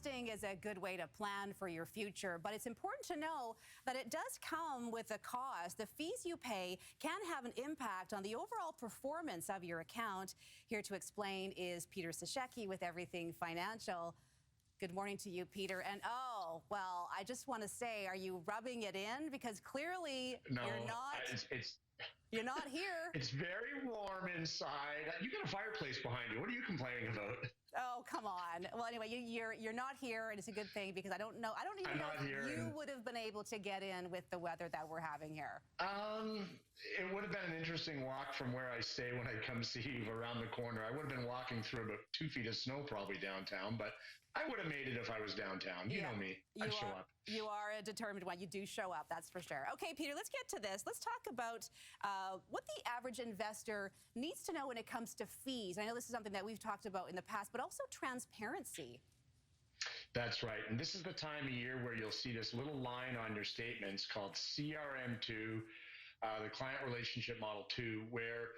Investing is a good way to plan for your future, but it's important to know that it does come with a cost. The fees you pay can have an impact on the overall performance of your account. Here to explain is Peter Sashecki with Everything Financial. Good morning to you, Peter. And oh, well, I just want to say, are you rubbing it in? Because clearly you're not. You're not here. It's very warm inside. You got a fireplace behind you. What are you complaining about? Oh, come on. Well, anyway, you're not here, and it's a good thing because I don't even know if you would have been able to get in with the weather that we're having here. It would have been an interesting walk from where I stay when I come see you around the corner. I would have been walking through about 2 feet of snow probably downtown, but I would have made it if I was downtown. You know me. I'd show up. You are a determined one. You do show up, that's for sure. Okay, Peter, let's get to this. Let's talk about what the average investor needs to know when it comes to fees. I know this is something that we've talked about in the past, but also transparency. That's right. And this is the time of year where you'll see this little line on your statements called CRM2, the Client Relationship Model 2, where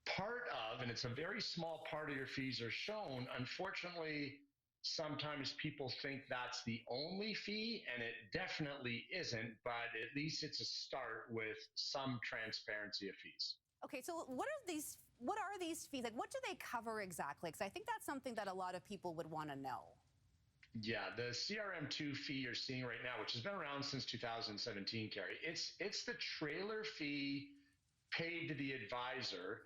part of, and it's a very small part of your fees are shown. Unfortunately, sometimes people think that's the only fee, and it definitely isn't, but at least it's a start with some transparency of fees. Okay, so what are these fees? Like, what do they cover exactly? Because I think that's something that a lot of people would want to know. Yeah, the CRM2 fee you're seeing right now, which has been around since 2017, Carrie, it's the trailer fee paid to the advisor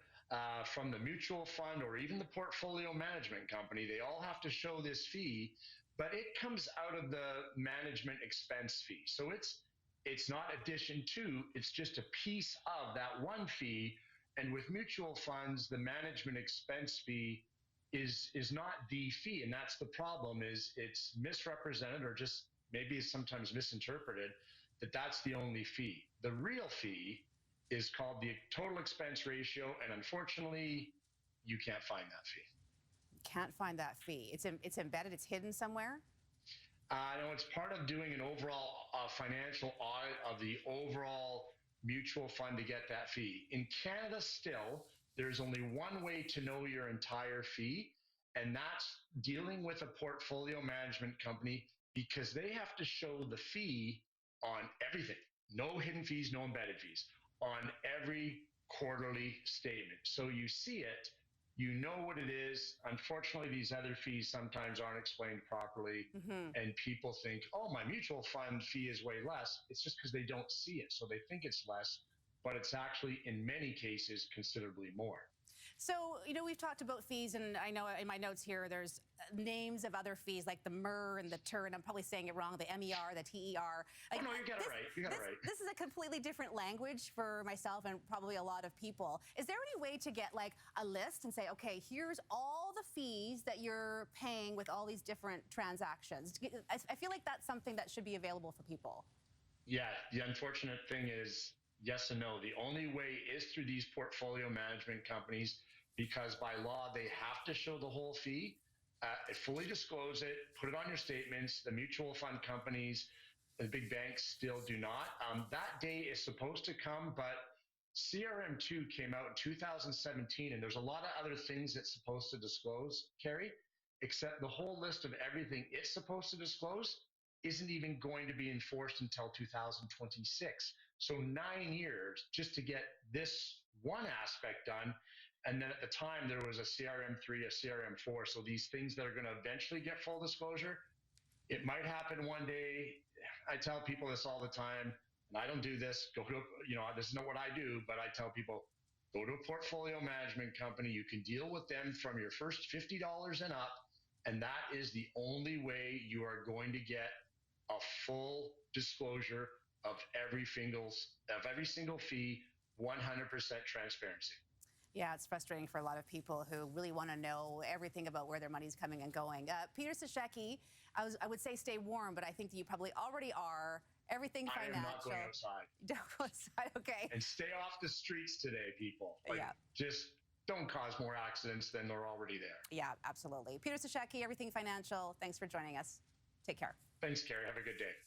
from the mutual fund or even the portfolio management company. They all have to show this fee, but it comes out of the management expense fee. So it's not addition to, it's just a piece of that one fee. And with mutual funds, the management expense fee is not the fee, and that's the problem. Is it's misrepresented or just maybe sometimes misinterpreted that that's the only fee. The real fee is called the total expense ratio, and unfortunately, you can't find that fee. Can't find that fee. It's embedded. It's hidden somewhere. No, it's part of doing an overall financial audit of the overall mutual fund to get that fee. In Canada, still, there's only one way to know your entire fee, and that's dealing with a portfolio management company, because they have to show the fee on everything. No hidden fees, no embedded fees, on every quarterly statement. So you see it, you know what it is. Unfortunately, these other fees sometimes aren't explained properly, and people think, oh, my mutual fund fee is way less. It's just because they don't see it. So they think it's less, but it's actually, in many cases, considerably more. So, you know, we've talked about fees, and I know in my notes here, there's names of other fees like the MER and the TER, and I'm probably saying it wrong, the MER, the TER. Like, oh, no, you got it right. You got it right. This is a completely different language for myself and probably a lot of people. Is there any way to get like a list and say, okay, here's all the fees that you're paying with all these different transactions? I feel like that's something that should be available for people. Yeah, the unfortunate thing is, yes and no. The only way is through these portfolio management companies, because by law, they have to show the whole fee, fully disclose it, put it on your statements. The mutual fund companies, the big banks still do not. That day is supposed to come, but CRM2 came out in 2017, and there's a lot of other things it's supposed to disclose, Carrie, except the whole list of everything it's supposed to disclose isn't even going to be enforced until 2026. So 9 years just to get this one aspect done. And then at the time, there was a CRM3, a CRM4. So these things that are going to eventually get full disclosure, it might happen one day. I tell people this all the time, and I don't do this. Go to, this is not what I do, but I tell people, go to a portfolio management company. You can deal with them from your first $50 and up. And that is the only way you are going to get a full disclosure of every single fee, 100% transparency. Yeah, it's frustrating for a lot of people who really want to know everything about where their money's coming and going. Peter Sashecki, I would say stay warm, but I think that you probably already are. Everything Financial. I am not going outside. Don't go outside, okay. And stay off the streets today, people. Just don't cause more accidents than they're already there. Yeah, absolutely. Peter Sashecki, Everything Financial, thanks for joining us. Take care. Thanks, Carrie. Have a good day.